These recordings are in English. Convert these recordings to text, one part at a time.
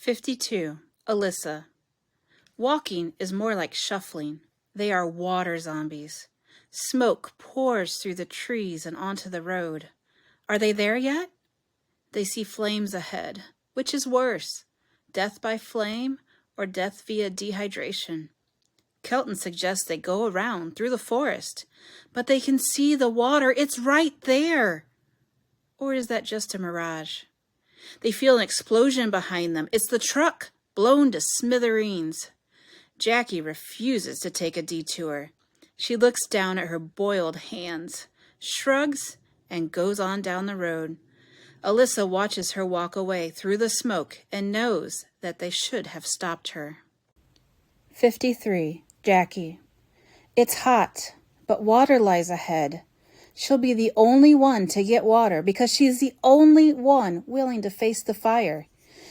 52. Alyssa. Walking is more like shuffling. They are water zombies. Smoke pours through the trees and onto the road. Are they there yet? They see flames ahead. Which is worse, death by flame or death via dehydration? Kelton suggests they go around through the forest, but they can see the water. It's right there. Or is that just a mirage? They feel an explosion behind them. It's the truck, blown to smithereens. Jackie refuses to take a detour. She looks down at her boiled hands, shrugs, and goes on down the road. Alyssa watches her walk away through the smoke and knows that they should have stopped her. 53. Jackie. It's hot, but water lies ahead. She'll be the only one to get water because she's the only one willing to face the fire.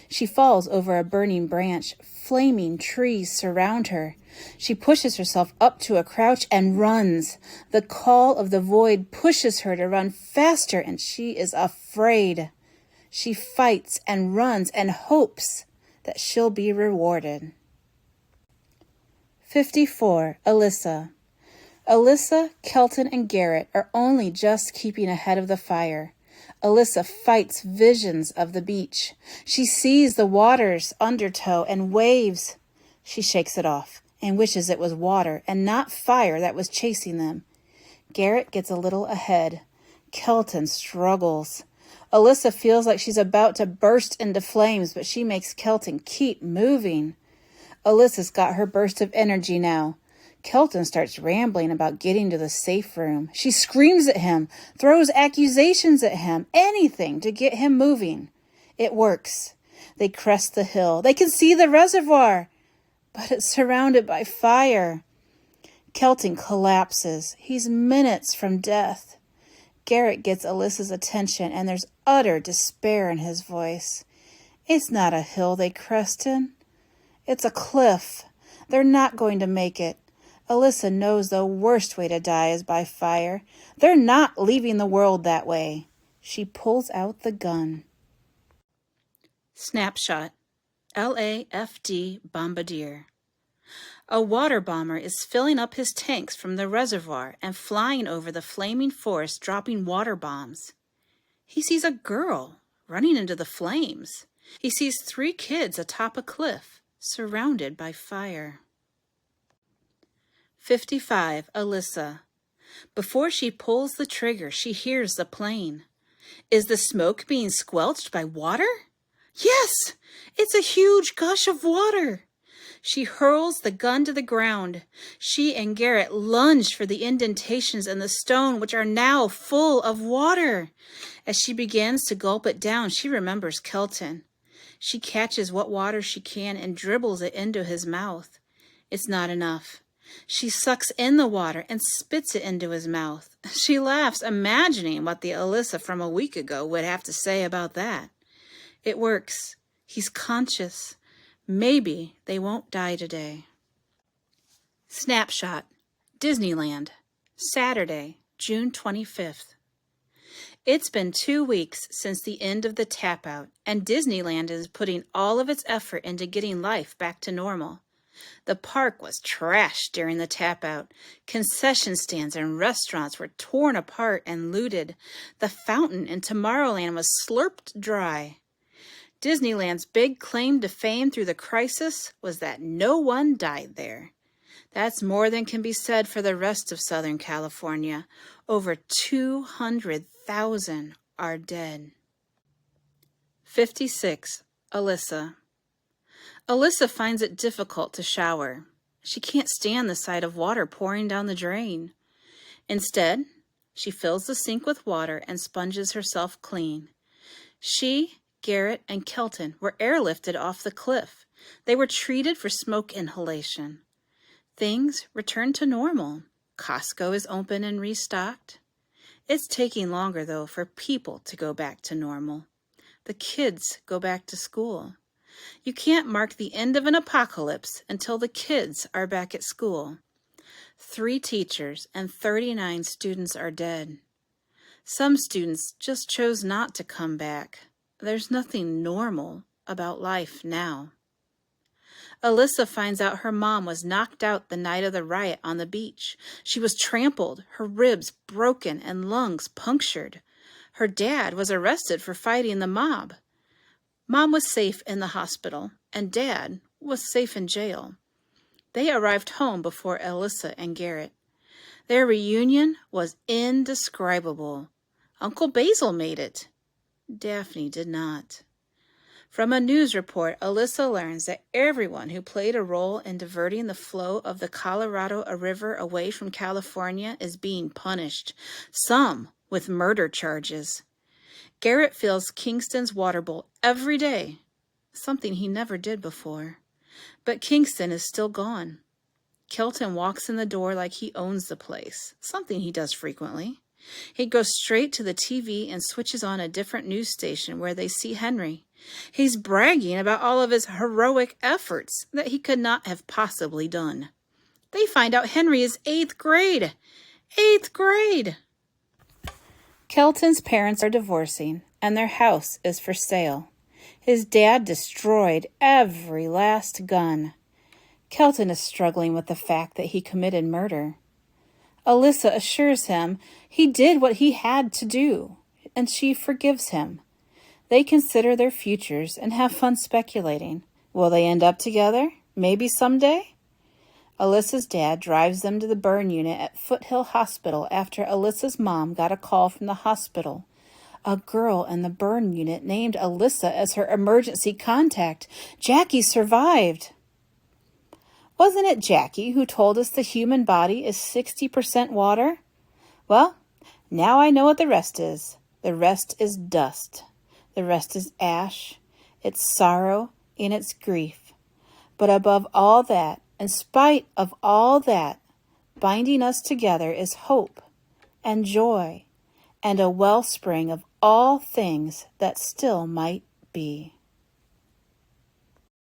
She falls over a burning branch. Flaming trees surround her. She pushes herself up to a crouch and runs. The call of the void pushes her to run faster, and she is afraid. She fights and runs and hopes that she'll be rewarded. 54. Alyssa. Alyssa, Kelton, and Garrett are only just keeping ahead of the fire. Alyssa fights visions of the beach. She sees the water's undertow and waves. She shakes it off and wishes it was water and not fire that was chasing them. Garrett gets a little ahead. Kelton struggles. Alyssa feels like she's about to burst into flames, but she makes Kelton keep moving. Alyssa's got her burst of energy now. Kelton starts rambling about getting to the safe room. She screams at him, throws accusations at him, anything to get him moving. It works. They crest the hill. They can see the reservoir, but it's surrounded by fire. Kelton collapses. He's minutes from death. Garrett gets Alyssa's attention, and there's utter despair in his voice. It's not a hill they crested. It's a cliff. They're not going to make it. Alyssa knows the worst way to die is by fire. They're not leaving the world that way. She pulls out the gun. Snapshot. LAFD Bombardier. A water bomber is filling up his tanks from the reservoir and flying over the flaming forest, dropping water bombs. He sees a girl running into the flames. He sees 3 kids atop a cliff, surrounded by fire. 55. Alyssa. Before she pulls the trigger, she hears the plane. Is the smoke being squelched by water? Yes! It's a huge gush of water. She hurls the gun to the ground. She and Garrett lunge for the indentations in the stone, which are now full of water. As she begins to gulp it down, she remembers Kelton. She catches what water she can and dribbles it into his mouth. It's not enough. She sucks in the water and spits it into his mouth. She laughs, imagining what the Alyssa from a week ago would have to say about that. It works. He's conscious. Maybe they won't die today. Snapshot. Disneyland. Saturday, June 25th. It's been 2 weeks since the end of the tap-out, and Disneyland is putting all of its effort into getting life back to normal. The park was trashed during the tap-out. Concession stands and restaurants were torn apart and looted. The fountain in Tomorrowland was slurped dry. Disneyland's big claim to fame through the crisis was that no one died there. That's more than can be said for the rest of Southern California. Over 200,000 are dead. 56. Alyssa. Alyssa finds it difficult to shower. She can't stand the sight of water pouring down the drain. Instead, she fills the sink with water and sponges herself clean. She, Garrett, and Kelton were airlifted off the cliff. They were treated for smoke inhalation. Things return to normal. Costco is open and restocked. It's taking longer, though, for people to go back to normal. The kids go back to school. You can't mark the end of an apocalypse until the kids are back at school. 3 teachers and 39 students are dead. Some students just chose not to come back. There's nothing normal about life now. Alyssa finds out her mom was knocked out the night of the riot on the beach. She was trampled, her ribs broken, and lungs punctured. Her dad was arrested for fighting the mob. Mom was safe in the hospital, and Dad was safe in jail. They arrived home before Alyssa and Garrett. Their reunion was indescribable. Uncle Basil made it. Daphne did not. From a news report, Alyssa learns that everyone who played a role in diverting the flow of the Colorado River away from California is being punished, some with murder charges. Garrett fills Kingston's water bowl every day, something he never did before. But Kingston is still gone. Kelton walks in the door like he owns the place, something he does frequently. He goes straight to the TV and switches on a different news station where they see Henry. He's bragging about all of his heroic efforts that he could not have possibly done. They find out Henry is 8th grade. 8th grade! Kelton's parents are divorcing, and their house is for sale. His dad destroyed every last gun. Kelton is struggling with the fact that he committed murder. Alyssa assures him he did what he had to do, and she forgives him. They consider their futures and have fun speculating. Will they end up together? Maybe someday? Alyssa's dad drives them to the burn unit at Foothill Hospital after Alyssa's mom got a call from the hospital. A girl in the burn unit named Alyssa as her emergency contact. Jackie survived. Wasn't it Jackie who told us the human body is 60% water? Well, now I know what the rest is. The rest is dust. The rest is ash, its sorrow, and its grief. But above all that, in spite of all that, binding us together is hope and joy and a wellspring of all things that still might be.